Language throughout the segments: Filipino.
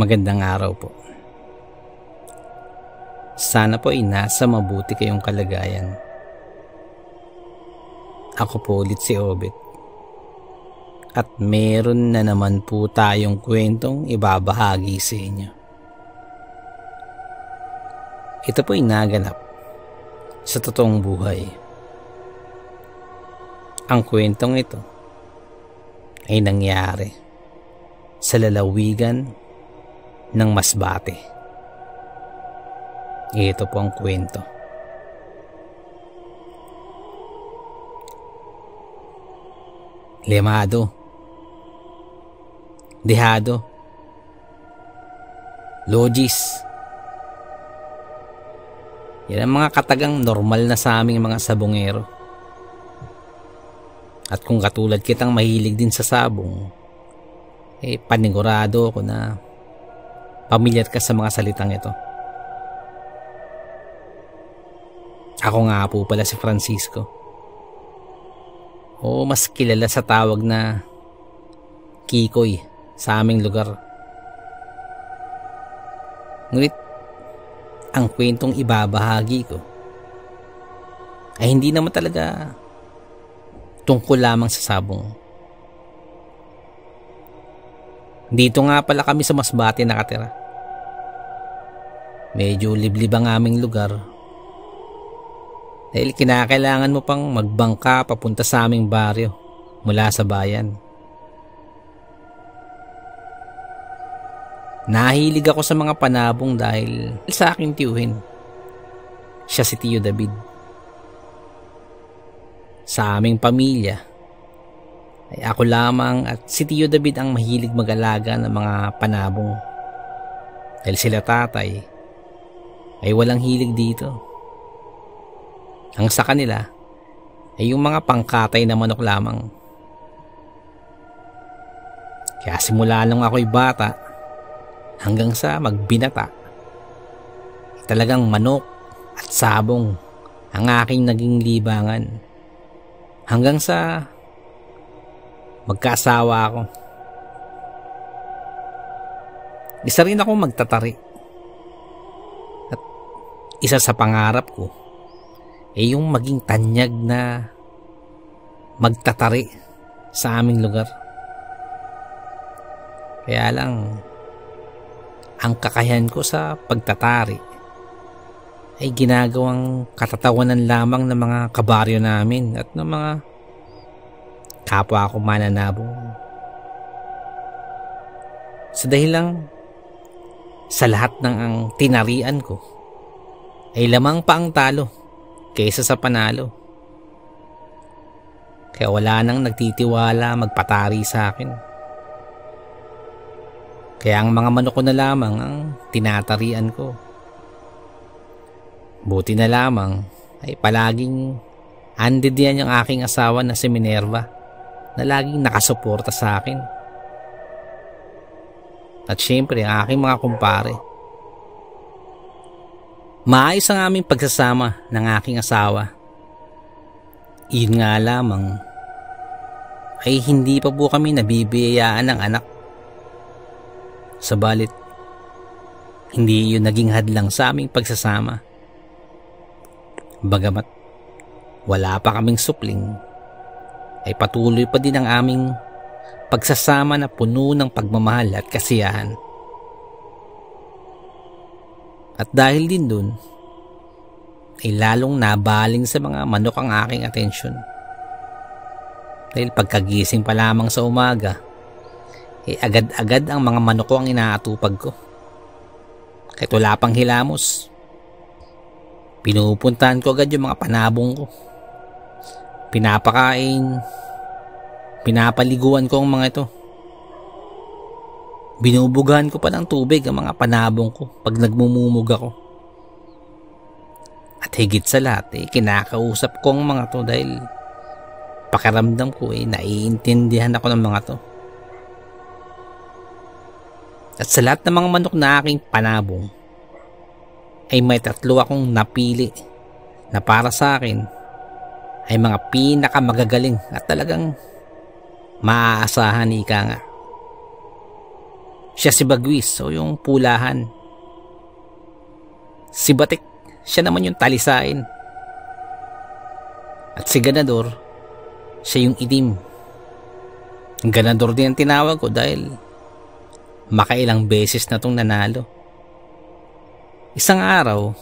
Magandang araw po. Sana po ay nasa mabuti kayong kalagayan. Ako po ulit si Obet. At meron na naman po tayong kwentong ibabahagi sa inyo. Ito po ay naganap sa totoong buhay. Ang kwentong ito ay nangyari sa lalawigan ng Masbate. Ito po ang kwento. Lemado, dehado, logis. Yan ang mga katagang normal na sa aming mga sabongero. At kung katulad kitang mahilig din sa sabong, panigurado ako na pamilyar ka sa mga salitang ito. Ako nga po pala si Francisco. O mas kilala sa tawag na Kikoy sa aming lugar. Ngunit ang kwentong ibabahagi ko ay hindi naman talaga tungkol lamang sa sabong. Dito nga pala kami sa Masbate nakatira. Medyo liblib ang aming lugar. Dahil kinakailangan mo pang magbangka papunta sa aming baryo mula sa bayan. Nahilig ako sa mga panabong dahil sa aking tiyuhin. Siya si Tio David. Sa aming pamilya ay ako lamang at si Tio David ang mahilig mag-alaga ng mga panabong. Dahil sila tatay ay walang hilig dito. Ang sa kanila ay yung mga pangkatay na manok lamang. Kaya simula nung ako'y bata hanggang sa magbinata, talagang manok at sabong ang aking naging libangan. Hanggang sa magkaasawa ako. Isa rin ako magtatari. At isa sa pangarap ko ay yung maging tanyag na magtatari sa aming lugar. Kaya lang, ang kakayahan ko sa pagtatari ay ginagawang katatawanan lamang ng mga kabaryo namin at ng mga kapwa ko mananabong. Sa dahilang sa lahat ng ang tinarian ko ay lamang pa ang talo kaysa sa panalo. Kaya wala nang nagtitiwala magpatari sa akin. Kaya ang mga manok ko na lamang ang tinatarian ko. Buti na lamang ay palaging andid diyan yung aking asawa na si Minerva na laging nakasuporta sa akin. At syempre ang aking mga kumpare. Maayos ang aming pagsasama ng aking asawa. Iyon nga lamang ay hindi pa po kami nabibiyayaan ng anak. Sabalit, hindi yun naging hadlang sa aming pagsasama. Bagamat wala pa kaming supling, ay patuloy pa din ang aming pagsasama na puno ng pagmamahal at kasiyahan. At dahil din dun, ay lalong nabaling sa mga manok ang aking atensyon. Dahil pagkagising pa lamang sa umaga, ay agad-agad ang mga manok ko ang inaatupag ko. Kahit wala pang hilamos, pinupuntahan ko agad yung mga panabong ko. Pinapakain, pinapaliguan ko ang mga ito. Binubugahan ko pa ng tubig ang mga panabong ko pag nagmumumug ako. At higit sa lahat, kinakausap ko ang mga to dahil pakiramdam ko naiintindihan ako ng mga to. At sa lahat ng mga manok na aking panabong, ay may 3 akong napili na para sa akin ay mga pinakamagagaling at talagang maaasahan ika nga. siya si Bagwis o yung pulahan. Si Batik, siya naman yung talisain. At si Ganador, siya yung itim. Ganador din ang tinawag ko dahil makailang beses na tong nanalo. Isang araw,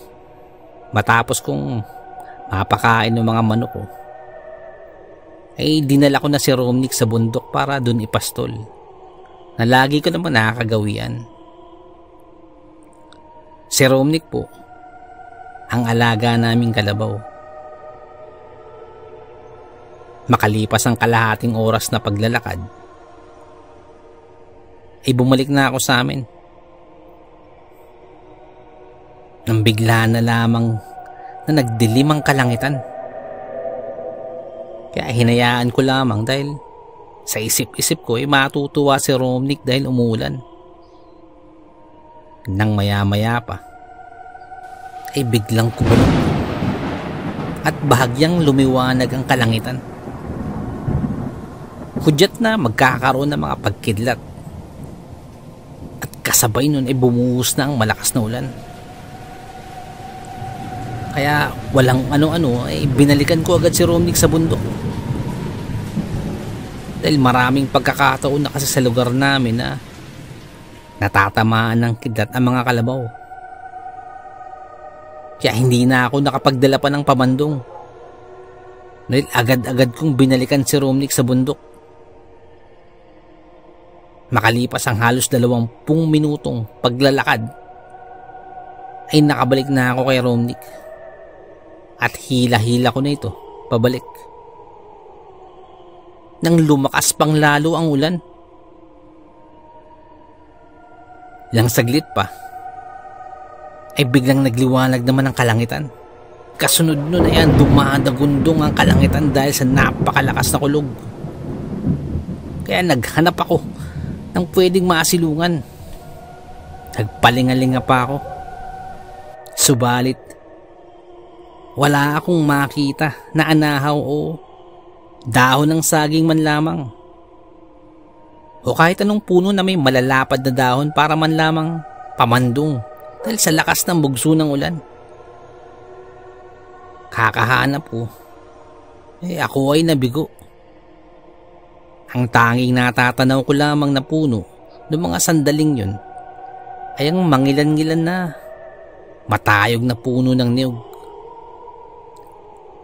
matapos kong mapakain ng mga manok ko, ay dinala ko na si Romnick sa bundok para dun ipastol, na lagi ko naman nakakagawian. Si Romnick po ang alaga naming kalabaw. Makalipas ang kalahating oras na paglalakad, ay bumalik na ako sa amin. Nang bigla na lamang na nagdilim ang kalangitan. Kaya hinayaan ko lamang dahil sa isip-isip ko ay matutuwa si Romnick dahil umulan. Nang maya-maya pa ay biglang kumulong at bahagyang lumiwanag ang kalangitan. Hudyat na magkakaroon ng mga pagkidlat at kasabay nun ay bumuhos na ang malakas na ulan. Kaya walang ano-ano ay binalikan ko agad si Romnick sa bundok. Dahil maraming pagkakataon na kasi sa lugar namin na natatamaan ng kidlat ang mga kalabaw. Kaya hindi na ako nakapagdala pa ng pamandong. Dahil agad-agad kong binalikan si Romnick sa bundok. Makalipas ang halos 20 minutong paglalakad ay nakabalik na ako kay Romnick. At hila-hila ko na ito pabalik. Nang lumakas pang lalo ang ulan. Ilang saglit pa ay biglang nagliwanag naman ang kalangitan. Kasunod nun ay dumadagundong ang kalangitan dahil sa napakalakas na kulog. Kaya naghanap ako ng pwedeng maasilungan. Nagpalingalinga pa ako. Subalit wala akong makita na anahaw o dahon ng saging man lamang. O kahit anong puno na may malalapad na dahon para man lamang pamandong dahil sa lakas ng bugso ng ulan. Kakahanap ko, ako ay nabigo. Ang tanging natatanaw ko lamang na puno ng mga sandaling yun ay ang mangilan-ngilan na matayog na puno ng niyog.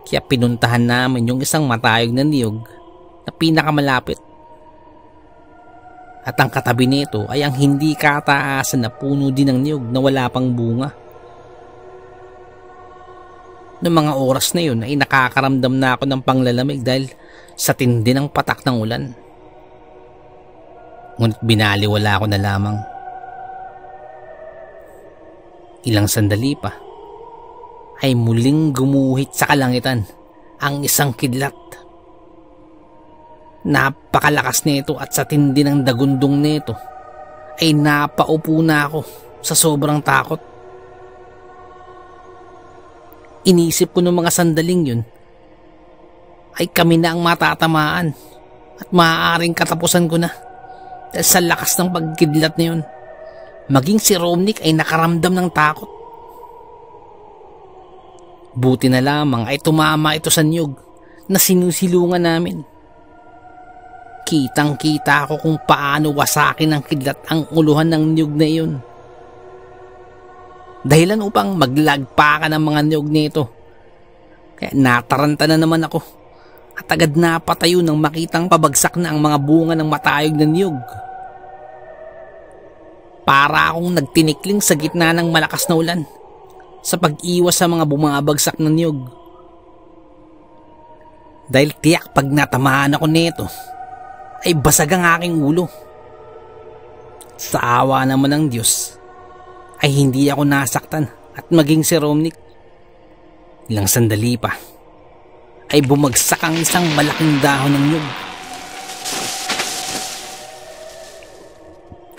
Kaya pinuntahan namin yung isang matayog na niyog na pinakamalapit. At ang katabi nito ay ang hindi kataasan na puno din ng niyog na wala pang bunga. Noong mga oras na yun ay nakakaramdam na ako ng panglalamig dahil sa tindi ng patak ng ulan. Ngunit binaliwala ko na lamang. Ilang sandali pa ay muling gumuhit sa kalangitan ang isang kidlat. Napakalakas nito at sa tindi ng dagundong nito ay napaupo na ako sa sobrang takot. Inisip ko ng mga sandaling yun ay kami na ang matatamaan at maaaring katapusan ko na dahil sa lakas ng pagkidlat na yun. Maging si Romnick ay nakaramdam ng takot. Buti na lamang ay tumama ito sa niyog na sinusilungan namin. Kitang-kita ko kung paano wasakin ng kidlat ang uluhan ng niyog na iyon. Dahilan upang maglagpa ka ng mga niyog nito. Kaya nataranta na naman ako at agad napatayo nang makitang pabagsak na ang mga bunga ng matayog na niyog. Para akong nagtinikling sa gitna ng malakas na ulan sa pag-iwas sa mga bumabagsak na niyog. Dahil tiyak pag natamaan ako nito ay basag ang aking ulo. Sa awa naman ng Diyos ay hindi ako nasaktan at maging si Romnick. Ilang sandali pa ay bumagsak ang isang malaking dahon ng niyog.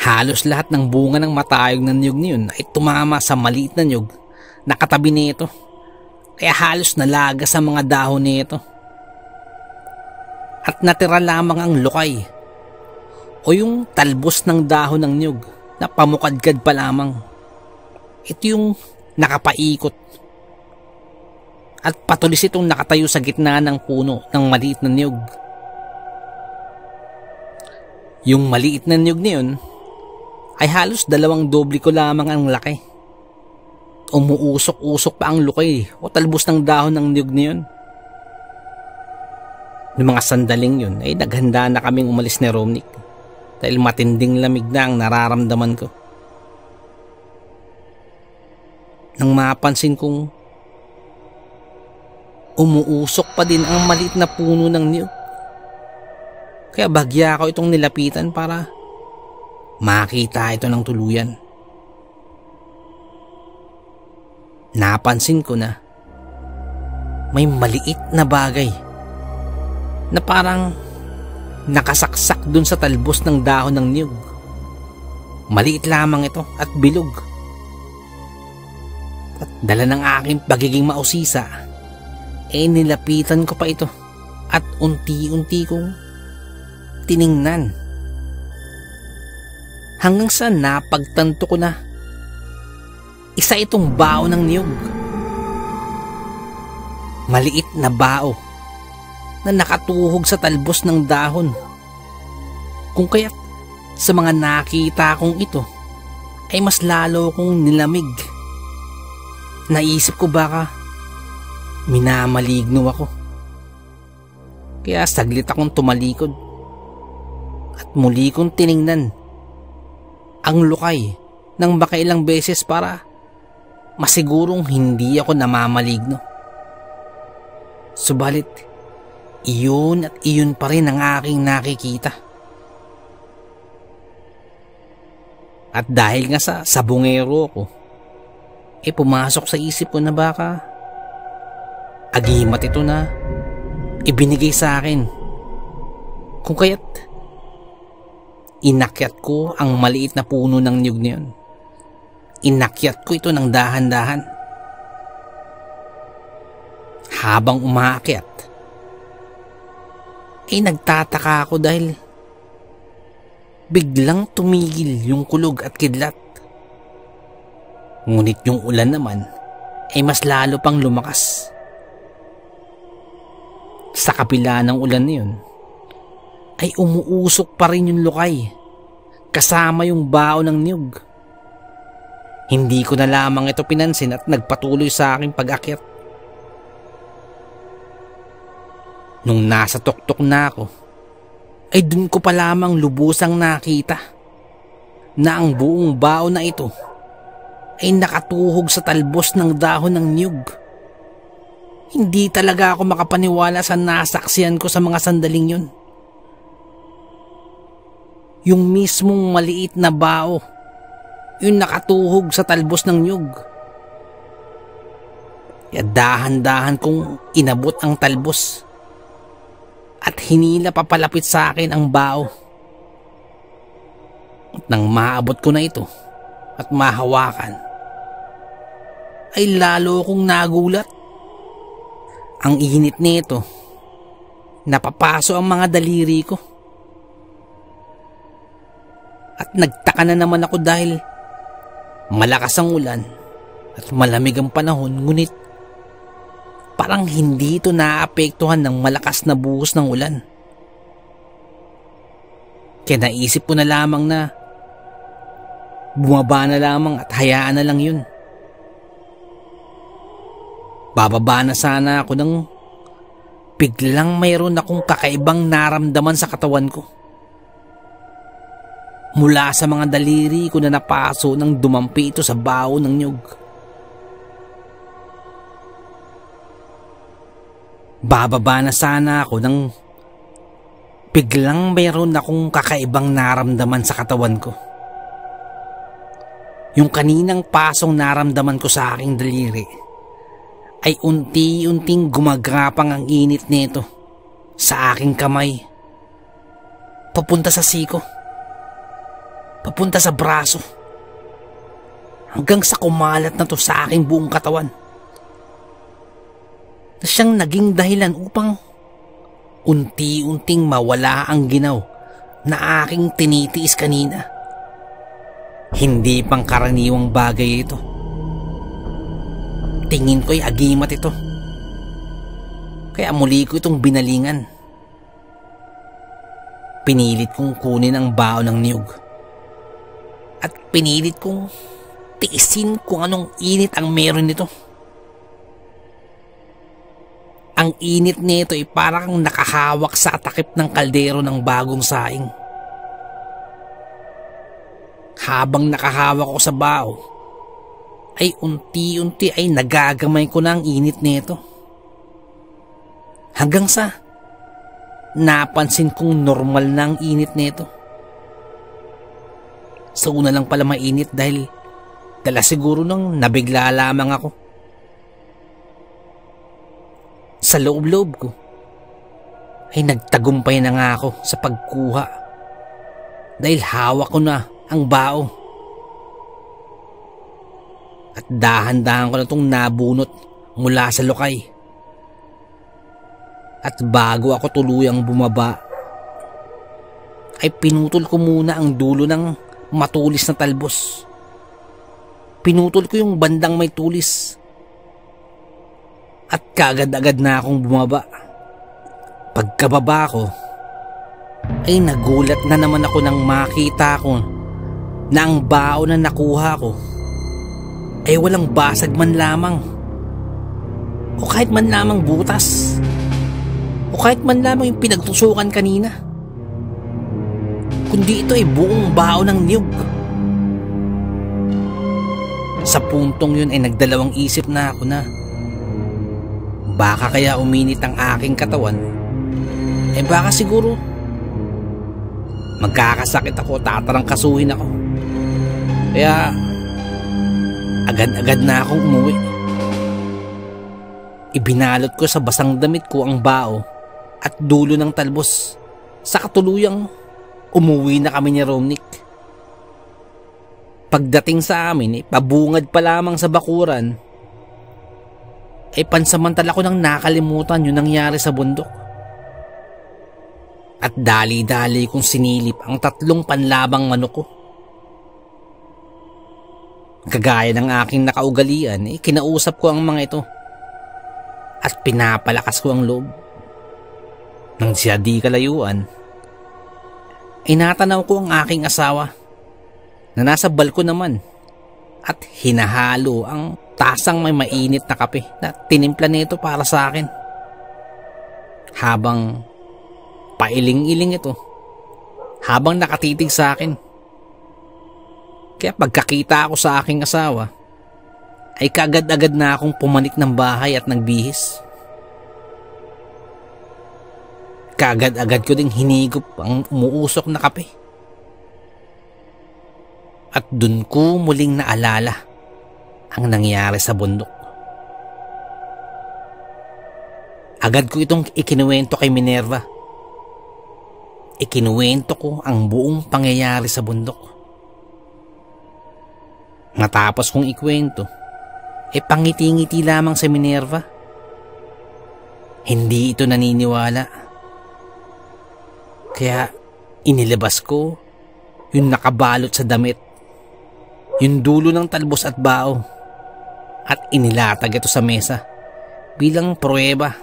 Halos lahat ng bunga ng matayog na niyog niyon ay tumama sa maliit na niyog na katabi nito. Kaya halos nalaga sa mga dahon nito. At natira lamang ang lukay o yung talbos ng dahon ng niyog na pamukadkad pa lamang. Ito yung nakapaikot. At patulis itong nakatayo sa gitna ng puno ng maliit na niyog. Yung maliit na niyog na yun ay halos 2 doble ko lamang ang laki. Umuusok-usok pa ang lukay o talbos ng dahon ng niyog na yun. Noong mga sandaling yun ay naghanda na kaming umalis ni Romnick dahil matinding lamig na ang nararamdaman ko. Nang mapansin kong umuusok pa din ang maliit na puno ng niyog, kaya bagya ko itong nilapitan para makita ito ng tuluyan. Napansin ko na may maliit na bagay na parang nakasaksak dun sa talbos ng dahon ng niyog. Maliit lamang ito at bilog. At dala ng aking pagiging mausisa, nilapitan ko pa ito at unti-unti kong tiningnan. Hanggang sa napagtanto ko na isa itong bao ng niyog. Maliit na bao na nakatuhog sa talbos ng dahon. Kung kaya't sa mga nakita kong ito ay mas lalo kong nilamig. Naisip ko baka minamaligno ako. Kaya saglit akong tumalikod at muli kong tiningnan ang lukay ng makailang beses para masigurong hindi ako namamaligno. Subalit iyon at iyon pa rin ang aking nakikita. At dahil nga sa sabungero ko, pumasok sa isip ko na baka agimat ito na ibinigay sa akin. Kung kaya't inakyat ko ang maliit na puno ng niyog na yun. Inakyat ko ito ng dahan-dahan. Habang umaakyat, nagtataka ako dahil biglang tumigil yung kulog at kidlat. Ngunit yung ulan naman ay mas lalo pang lumakas. Sa kapila ng ulan na yun ay umuusok pa rin yung lukay kasama yung bao ng niyog. Hindi ko na lamang ito pinansin at nagpatuloy sa aking pag-akyat. Nung nasa tuktok na ako, ay dun ko pa lamang lubusang nakita na ang buong bao na ito ay nakatuhog sa talbos ng dahon ng niyog. Hindi talaga ako makapaniwala sa nasaksihan ko sa mga sandaling yun. Yung mismong maliit na bao, yung nakatuhog sa talbos ng niyog. Kaya dahan-dahan kong inabot ang talbos at hinila papalapit sa akin ang bao. At nang maabot ko na ito at mahawakan, ay lalo kong nagulat. Ang init nito, napapaso ang mga daliri ko. At nagtaka na naman ako dahil malakas ang ulan at malamig ang panahon, ngunit parang hindi ito naapektuhan ng malakas na buhos ng ulan. Kaya naisip ko na lamang na bumaba na lamang at hayaan na lang yun. Bababa na sana ako nang biglang mayroon akong kakaibang naramdaman sa katawan ko. Mula sa mga daliri ko na napaso nang dumampi ito sa bao ng niyog. Bababa na sana ako nang biglang mayroon akong kakaibang naramdaman sa katawan ko. Yung kaninang pasong naramdaman ko sa aking daliri ay unti-unting gumagapang ang init nito sa aking kamay. Papunta sa siko, papunta sa braso, hanggang sa kumalat na to sa aking buong katawan. Na siyang naging dahilan upang unti-unting mawala ang ginaw na aking tinitiis kanina. Hindi pangkaraniwang bagay ito. Tingin ko'y agimat ito. Kaya muli ko itong binalingan. Pinilit kong kunin ang baon ng niyog. At pinilit kong tiisin kung anong init ang meron nito. Ang init nito ay parang nakahawak sa takip ng kaldero ng bagong saing. Habang nakahawak ko sa bao, ay unti-unti ay nagagamay ko na ang init nito. Hanggang sa napansin kong normal na ang init nito. Sa una lang pala mainit dahil dala siguro nang nabigla lamang ako. Sa loob-loob ko ay nagtagumpay na nga ako sa pagkuha dahil hawak ko na ang bao. At dahan-dahan ko na itong nabunot mula sa lokay. At bago ako tuluyang bumaba, ay pinutol ko muna ang dulo ng matulis na talbos. Pinutol ko yung bandang may tulis. At kagad-agad na akong bumaba. Pagkababa ko, ay nagulat na naman ako nang makita ko na ang bao na nakuha ko ay walang basag man lamang. O kahit man lamang butas. O kahit man lamang yung pinagtusukan kanina. Kundi ito ay buong bao ng niyog. Sa puntong yun ay nagdalawang isip na ako na baka kaya uminit ang aking katawan. Baka siguro magkakasakit ako, tatarangkasuhin ako. Kaya agad-agad na akong umuwi. Ibinalot ko sa basang damit ko ang bao at dulo ng talbos. Sa katuluyang umuwi na kami ni Romnick. Pagdating sa amin, pabungad pa lamang sa bakuran, ay pansamantala ko nang nakalimutan yung nangyari sa bundok. At dali-dali kong sinilip ang 3 panlabang manok ko. Kagaya ng aking nakaugalian, kinausap ko ang mga ito at pinapalakas ko ang loob. Nang siya di kalayuan, inatanaw ko ang aking asawa na nasa balkon naman at hinahalo ang tasang may mainit na kape na tinimpla nito para sa akin. Habang pailing-iling ito, habang nakatitig sa akin. Kaya pagkakita ako sa aking asawa, ay kagad-agad na akong pumanik ng bahay at nagbihis. Kagad-agad ko ding hinigop ang umuusok na kape. At dun ko muling naalala ang nangyari sa bundok. Agad ko itong ikinuwento kay Minerva. Ikinuwento ko ang buong pangyayari sa bundok. Matapos kong ikwento, pangiti-ngiti lamang sa Minerva. Hindi ito naniniwala. Kaya inilabas ko yung nakabalot sa damit, yung dulo ng talbos at bao, at inilatag ito sa mesa bilang pruweba.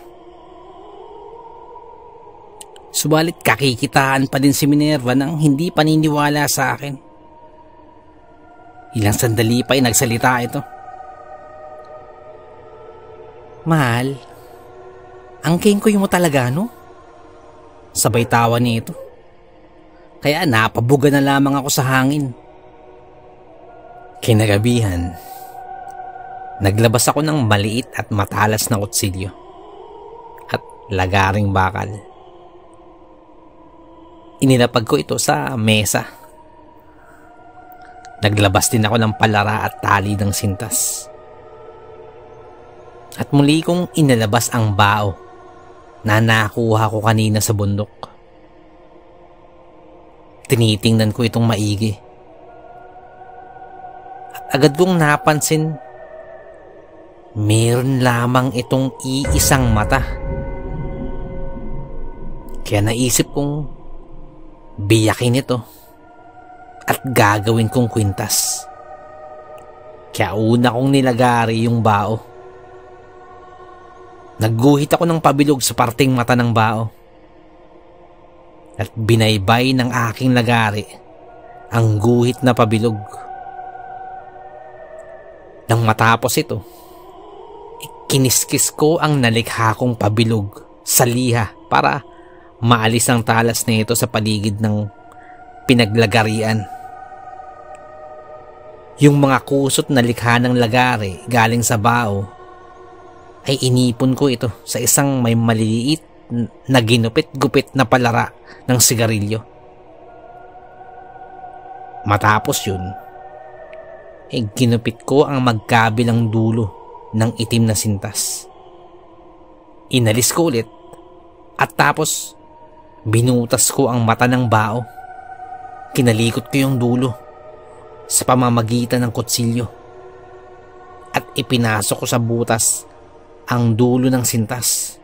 Subalit kakikitaan pa din si Minerva nang hindi paniniwala sa akin. Ilang sandali pa ay nagsalita ito. Mahal, ang kengkoy mo talaga, no? Sabay tawa nito. Kaya napabuga na lamang ako sa hangin. Kinagabihan, naglabas ako ng maliit at matalas na kutsilyo at lagaring bakal. Inilapag ko ito sa mesa. Naglabas din ako ng palara at tali ng sintas. At muli kong inilabas ang bao na nakuha ko kanina sa bundok. Tinitingnan ko itong maigi. At agad kong napansin, meron lamang itong iisang mata. Kaya naisip kong biyakin ito at gagawin kong kwintas. Kaya una kong nilagari yung bao. Nagguhit ako ng pabilog sa parting mata ng bao at binaybay ng aking lagari ang guhit na pabilog. Nang matapos ito, kiniskis ko ang nalikha kong pabilog sa liha para maalis ang talas nito sa paligid ng pinaglagarian. Yung mga kusot na likha ng lagari galing sa bao ay inipon ko ito sa isang may maliliit na ginupit-gupit na palara ng sigarilyo. Matapos yun, ginupit ko ang magkabilang dulo ng itim na sintas. Inalis ko ulit at tapos binutas ko ang mata ng bao. Kinalikot ko yung dulo sa pamamagitan ng kutsilyo at ipinasok ko sa butas ang dulo ng sintas.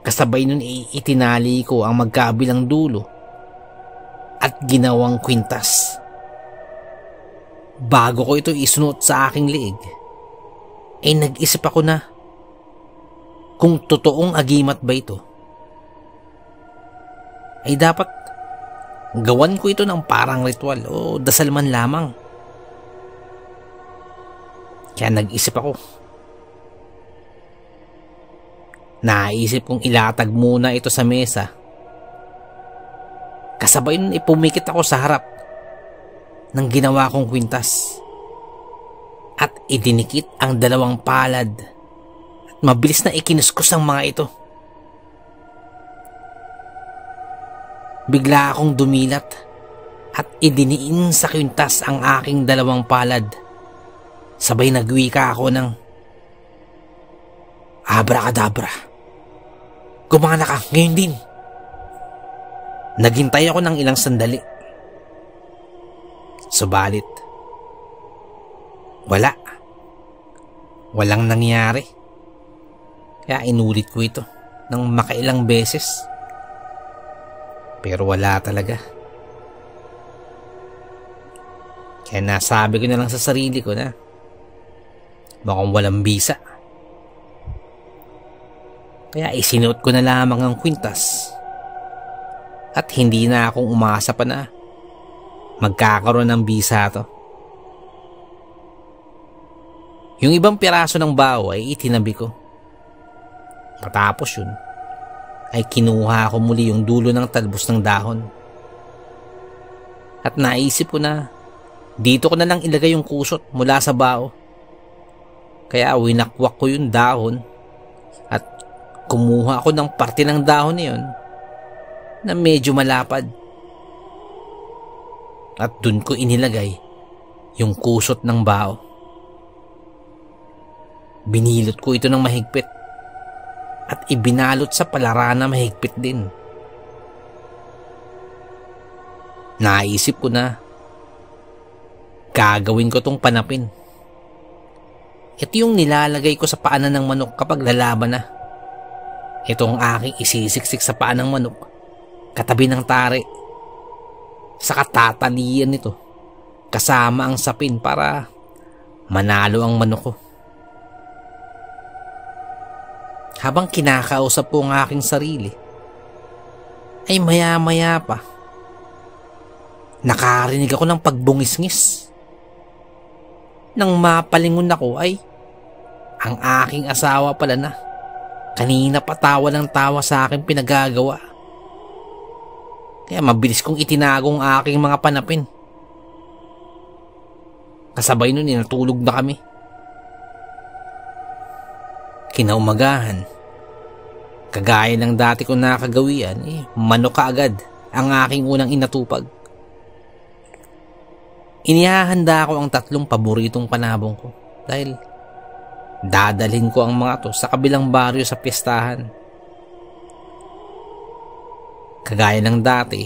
Kasabay nun itinali ko ang magkabilang dulo at ginawang kwintas. Bago ko ito isunod sa aking liig, ay nag-isip ako na kung totoong agimat ba ito, ay dapat gawan ko ito ng parang ritual o dasal man lamang. Kaya nag-isip ako. Naisip kong ilatag muna ito sa mesa. Kasabay nun ipumikit ako sa harap ng ginawa kong kwintas at idinikit ang dalawang palad at mabilis na ikinuskus ang mga ito. Bigla akong dumilat at idiniin sa kwintas ang aking dalawang palad. Sabay nagwika ako ng abracadabra. Gumana ka ngayon din. Naghintay ako ng ilang sandali. Subalit, walang nangyari. Kaya inulit ko ito ng makailang beses. Pero wala talaga. Kaya nasabi ko na lang sa sarili ko na mukhang walang bisa. Kaya isinuot ko na lamang ang kwintas at hindi na akong umasa pa na magkakaroon ng bisa to. Yung ibang piraso ng bao ay itinabi ko. Matapos yun, ay kinuha ko muli yung dulo ng talbos ng dahon. At naisip ko na dito ko na lang ilagay yung kusot mula sa bao. Kaya winakwak ko yung dahon at kumuha ako ng parte ng dahon na yun na medyo malapad. At dun ko inilagay yung kusot ng bao. Binilot ko ito ng mahigpit at ibinalot sa palara na mahigpit din. Naisip ko na gagawin ko tong panapin. Ito yung nilalagay ko sa paanan ng manok kapag lalaban na. Ito ang aking isisiksik sa paa ng manok katabi ng tari. Saka tatalian nito kasama ang sapin para manalo ang manok ko. Habang kinakausap ko ang aking sarili, ay maya-maya pa nakarinig ako ng pagbungis-ngis. Nang mapalingon ako ay ang aking asawa pala na kanina pa tawa ng tawa sa aking pinagagawa. Kaya mabilis kong itinago ang aking mga panapin. Kasabay nun natulog na kami. Kinaumagahan, kagaya ng dati kong nakagawian, manok kaagad ang aking unang inatupag. Inihahanda ko ang 3 paboritong panabong ko dahil dadalhin ko ang mga to sa kabilang baryo sa piyestahan. Kagaya ng dati,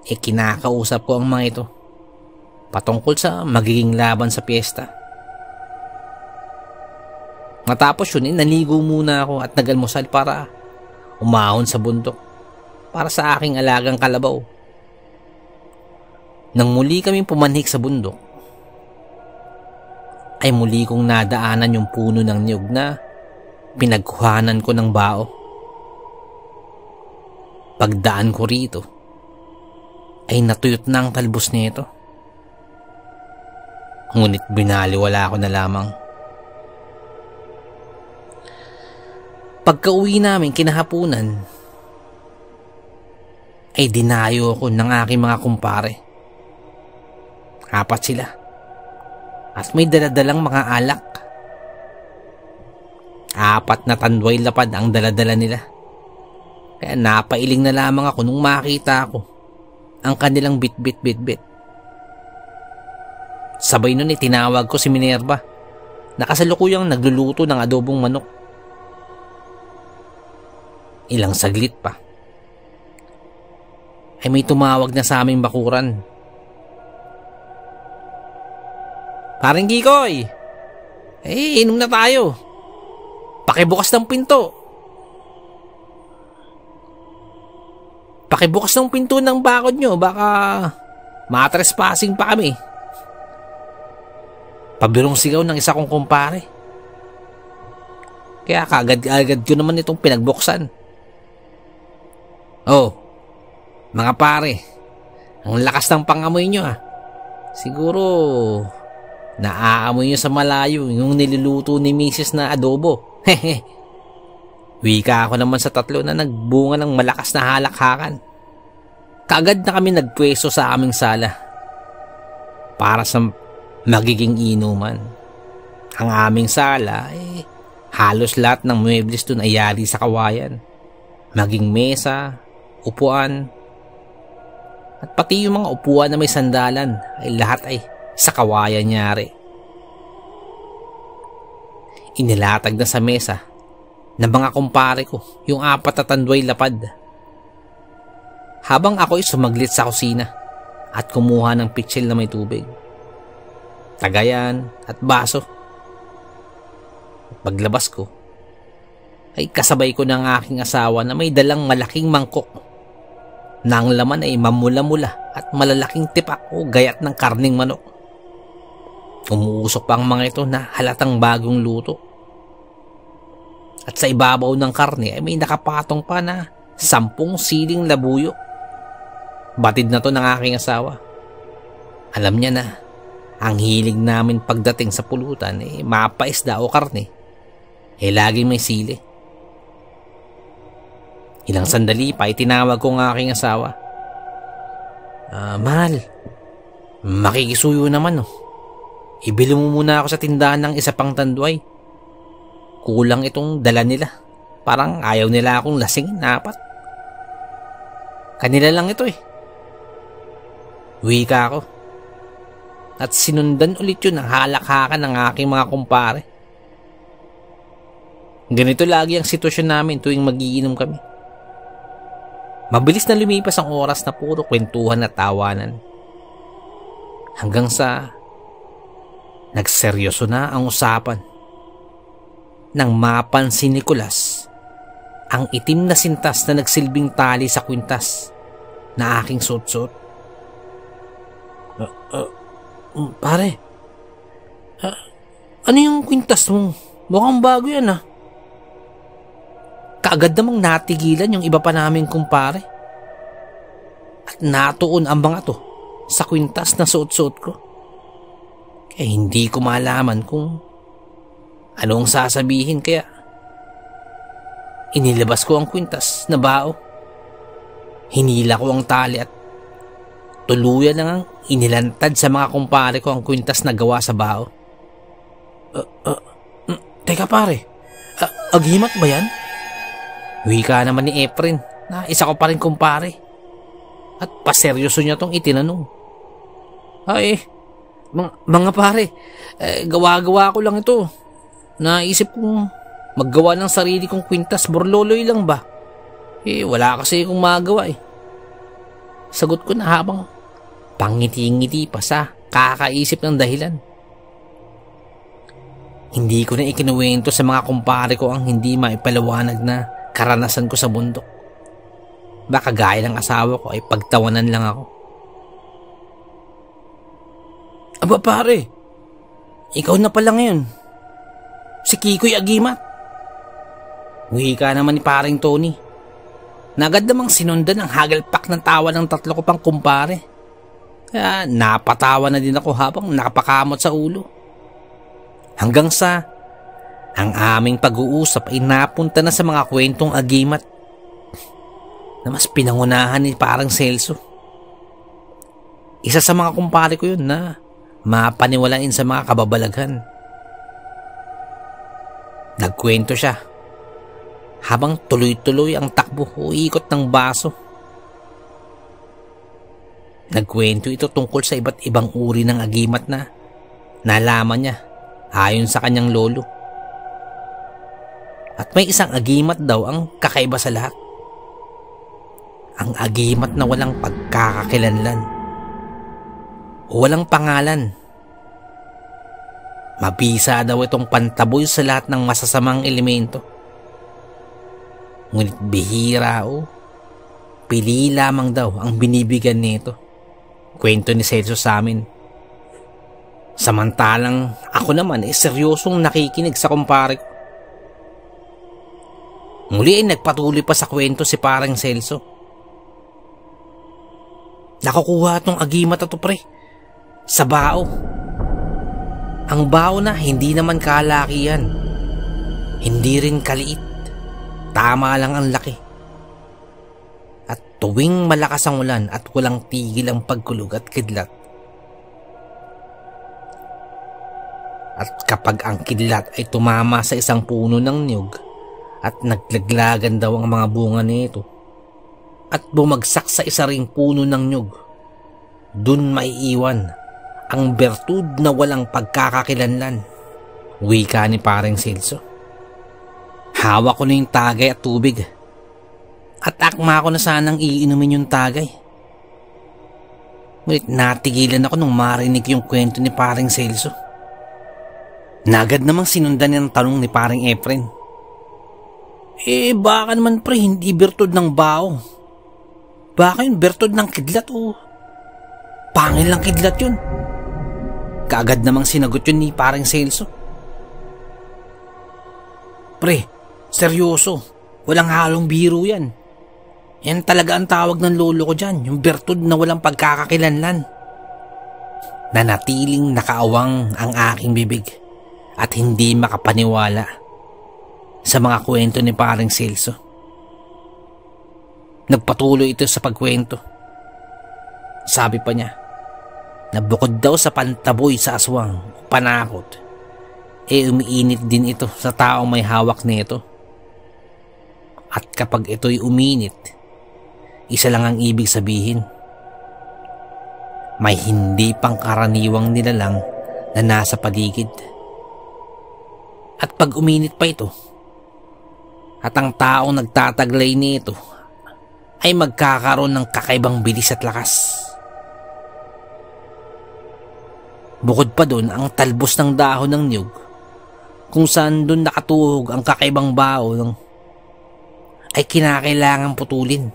kinakausap ko ang mga ito patungkol sa magiging laban sa piyesta. Matapos yun, naligo muna ako at nagalmusal para umahon sa bundok para sa aking alagang kalabaw. Nang muli kaming pumanhik sa bundok, ay muli kong nadaanan yung puno ng niyog na pinagkuhanan ko ng bao. Pagdaan ko rito, ay natuyot na ang talbos nito. Ngunit binaliwala ko na lamang. Pagka-uwi namin kinahapunan, ay dinayo ako ng aking mga kumpare. 4 sila. At may daladalang mga alak. 4 na tanduay lapad ang daladala nila. Kaya napailing na lamang ako nung makita ko ang kanilang bit-bit-bit-bit. Sabay nun tinawag ko si Minerva na kasalukuyang nagluluto ng adobong manok. Ilang saglit pa ay may tumawag na sa aming bakuran. "Paring Kikoy, inom na tayo. Pakibukas ng pinto. Pakibukas ng pinto ng bakod nyo, baka matrespassing pa kami." Pabirong sigaw ng isa kong kumpare. Kaya kaagad-agad ko naman itong pinagbuksan. "Oh, mga pare, ang lakas ng pangamoy nyo ah. Siguro naaamoy nyo sa malayo yung niluluto ni Mrs. na adobo." Hehe. Wika ako naman sa 3 na nagbunga ng malakas na halakhakan. Kaagad na kami nagpwesto sa aming sala para sa magiging inuman. Ang aming sala ay halos lahat ng muebles doon ay yari sa kawayan. Maging mesa, upuan, at pati yung mga upuan na may sandalan ay lahat ay sa kawayan yari. Inilatag na sa mesa ng mga kumpare ko yung 4 na tanduay lapad. Habang ako ay sumaglit sa kusina at kumuha ng pitsil na may tubig, tagayan at baso. Paglabas ko, ay kasabay ko ng aking asawa na may dalang malaking mangkok na ang laman ay mamula-mula at malalaking tipak o gayat ng karning manok. Umuusok pa ang mga ito na halatang bagong luto. At sa ibabaw ng karne ay may nakapatong pa na 10 siling labuyo. Batid na to ng aking asawa. Alam niya na ang hilig namin pagdating sa pulutan mapaisda o karne laging may sili. Ilang sandali pa ay tinawag ko ang aking asawa. "Mahal, makikisuyo naman oh. Ibili mo muna ako sa tindahan ng isa pang tanduay. Kulang itong dala nila. Parang ayaw nila akong lasingin, 4. Kanila lang ito eh." Wika ako. At sinundan ulit yun ng halakhakan ng aking mga kumpare. Ganito lagi ang sitwasyon namin tuwing magiinom kami. Mabilis na lumipas ang oras na puro kwentuhan at tawanan. Hanggang sa nagseryoso na ang usapan nang mapansin ni Nicolas ang itim na sintas na nagsilbing tali sa kwintas na aking suot-suot. Pare, ano yung kwintas mo? Mukhang bago yan ah." Kaagad namang natigilan yung iba pa naming kumpare. At natuon ang mga to sa kwintas na suot-suot ko. Kaya hindi ko malaman kung anong sasabihin, kaya inilabas ko ang kwintas na bao. Hinila ko ang tali at tuluyan lang inilantad sa mga kumpare ko ang kwintas na gawa sa bao. Teka pare, aghimat ba yan?" Wika naman ni Efren na isa ko pa rin kumpare. At paseryoso niya tong itinanong. "Ay, mga pare, gawa-gawa ko lang ito. Naisip kong maggawa ng sarili kong kwintas, borloloy lang ba? Wala kasi akong magawa eh." Sagot ko na habang pangiti-ngiti pa sa kakaisip ng dahilan. Hindi ko na ikinuwento sa mga kumpare ko ang hindi maipaliwanag na karanasan ko sa bundok. Baka gaya ng asawa ko ay pagtawanan lang ako. Aba pare, ikaw na pala ngayon. Si Kikoy Agimat. Wika naman ni paring Tony. Nagad namang sinundan ang hagalpak ng tawa ng tatlo ko pang kumpare. Kaya napatawa na din ako habang nakapakamot sa ulo. Hanggang sa ang aming pag-uusap ay napunta na sa mga kwentong agimat na mas pinangunahan ni parang Celso. Isa sa mga kumpare ko yun na mapaniwalain sa mga kababalaghan. Nagkwento siya habang tuloy-tuloy ang takbo o ikot ng baso. Nagkwento ito tungkol sa iba't ibang uri ng agimat na nalaman niya ayon sa kanyang lolo. At may isang agimat daw ang kakaiba sa lahat. Ang agimat na walang pagkakakilanlan o walang pangalan. Mabisa daw itong pantaboy sa lahat ng masasamang elemento. Ngunit bihira o pili lamang daw ang binibigyan nito. Kwento ni Celso sa amin. Samantalang ako naman ay seryosong nakikinig sa kumpare ko. Muli ay nagpatuloy pa sa kwento si parang Celso. Nakukuha itong agimat na to pre sa bao. Ang bao na hindi naman kalakihan, hindi rin kaliit, tama lang ang laki. At tuwing malakas ang ulan at walang tigil ang pagkulog at kidlat. At kapag ang kidlat ay tumama sa isang puno ng niyog at naglaglagan daw ang mga bunga nito at bumagsak sa isa ring puno ng niyog, dun maiiwan ang bertud na walang pagkakakilanlan. Wika ni parang Celso. Hawak ko na yung tagay at tubig. At akma ko na sanang iinumin yung tagay. Ngunit natigilan ako nung marinig yung kwento ni parang Celso. Nagad namang sinundan ng tanong ni parang Efren. Baka naman pre hindi bertud ng bao. Baka yun bertud ng kidlat o pangil lang kidlat yun. Kaagad namang sinagot yun ni parang Celso. Pre, seryoso, walang halong biro yan. Yan talaga ang tawag ng lolo ko dyan, yung bertud na walang pagkakakilanlan. Nanatiling nakaawang ang aking bibig at hindi makapaniwala sa mga kwento ni parang Celso. Nagpatuloy ito sa pagkwento. Sabi pa niya, na bukod daw sa pantaboy sa aswang, panakot, umiinit din ito sa taong may hawak nito. At kapag ito'y uminit, isa lang ang ibig sabihin. May hindi pangkaraniwang nilalang na nasa paligid. At pag uminit pa ito, at ang taong nagtataglay nito ay magkakaroon ng kakaibang bilis at lakas. Bukod pa doon ang talbos ng dahon ng niyog kung saan doon nakatuhog ang kakaibang bao ay kinakailangang putulin.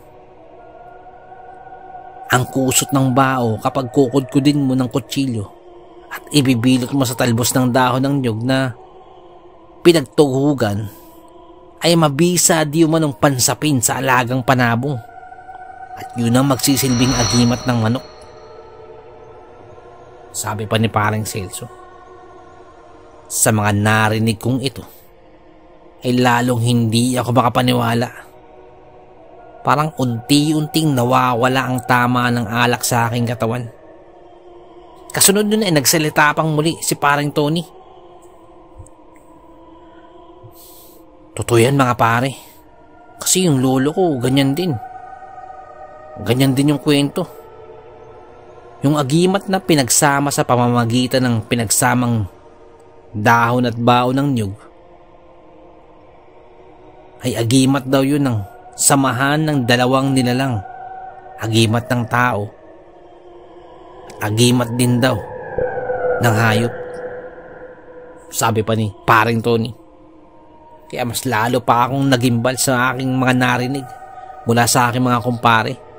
Ang kusot ng bao kapag kukudkudin mo ng kutsilyo at ibibilot mo sa talbos ng dahon ng niyog na pinagtuhugan ay mabisa di umanong pansapin sa alagang panabong at yun ang magsisilbing agimat ng manok. Sabi pa ni parang Celso. Sa mga narinig kong ito ay lalong hindi ako makapaniwala. Parang unti-unting nawawala ang tama ng alak sa aking katawan. Kasunod nun ay nagsalita pang muli si parang Tony. Totoo yan mga pare. Kasi yung lolo ko ganyan din. Ganyan din yung kwento. Yung agimat na pinagsama sa pamamagitan ng pinagsamang dahon at bao ng niyog ay agimat daw yun ng samahan ng dalawang nilalang. Agimat ng tao. Agimat din daw ng hayop. Sabi pa ni paring Tony. Kaya mas lalo pa akong nagimbal sa aking mga narinig mula sa aking mga kumpare.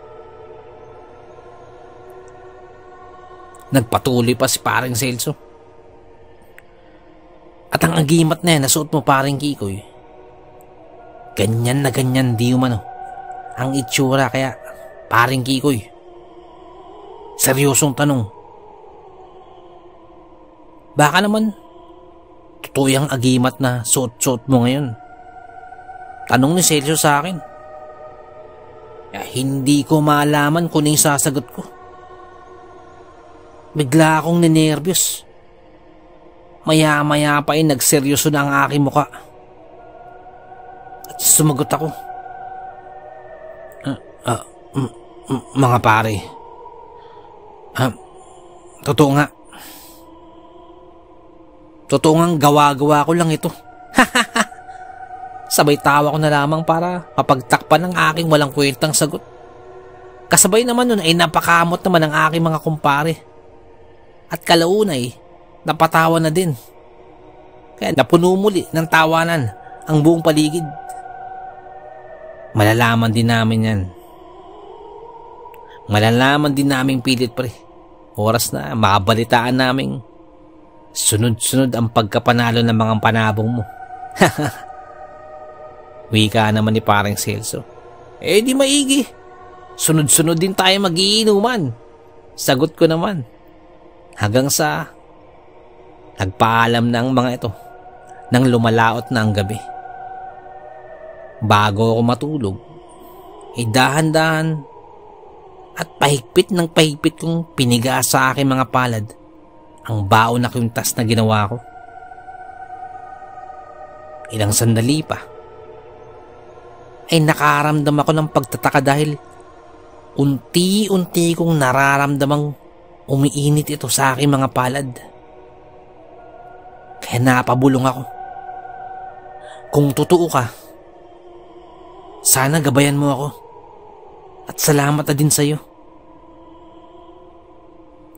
Nagpatuloy pa si paring Celso. At ang agimat na yan nasuot mo paring Kikoy, ganyan na ganyan di umano ang itsura, kaya paring Kikoy, seryosong tanong, baka naman totoo yung agimat na suot-suot mo ngayon? Tanong ni Celso sa akin. Hindi ko malaman kung ano yung sasagot ko. Bigla akong ninervyos. Maya-maya pa nagseryoso na ang aking muka. At sumagot ako. Mga pare, totoo nga. Totoo nga, gawa-gawa ko lang ito. Sabay tawa ko na lamang para mapagtakpan ng aking walang kwentang sagot. Kasabay naman nun ay napakamot naman ang aking mga kumpare. At kalaunay, napatawa na din. Kaya napuno muli ng tawanan ang buong paligid. Malalaman din namin yan. Malalaman din namin pilit pre. Oras na makabalitaan namin sunod-sunod ang pagkapanalo ng mga panabong mo. Wika naman ni paring Celso. Di maigi. Sunod-sunod din tayo magiinuman. Sagot ko naman. Hanggang sa nagpaalam na ang mga ito nang lumalaot na ang gabi. Bago ako matulog, dahan-dahan at pahigpit ng pahigpit kong piniga sa aking mga palad ang baon na kwintas na ginawa ko. Ilang sandali pa ay nakaramdam ako ng pagtataka dahil unti-unti kong nararamdamang umiinit ito sa aking mga palad. Kaya napabulong ako. Kung totoo ka, sana gabayan mo ako. At salamat na din sa'yo.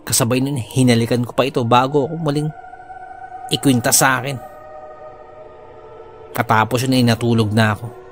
Kasabay nun, hinalikan ko pa ito bago ako muling ikwinta sa akin. Katapos yun ay natulog na ako.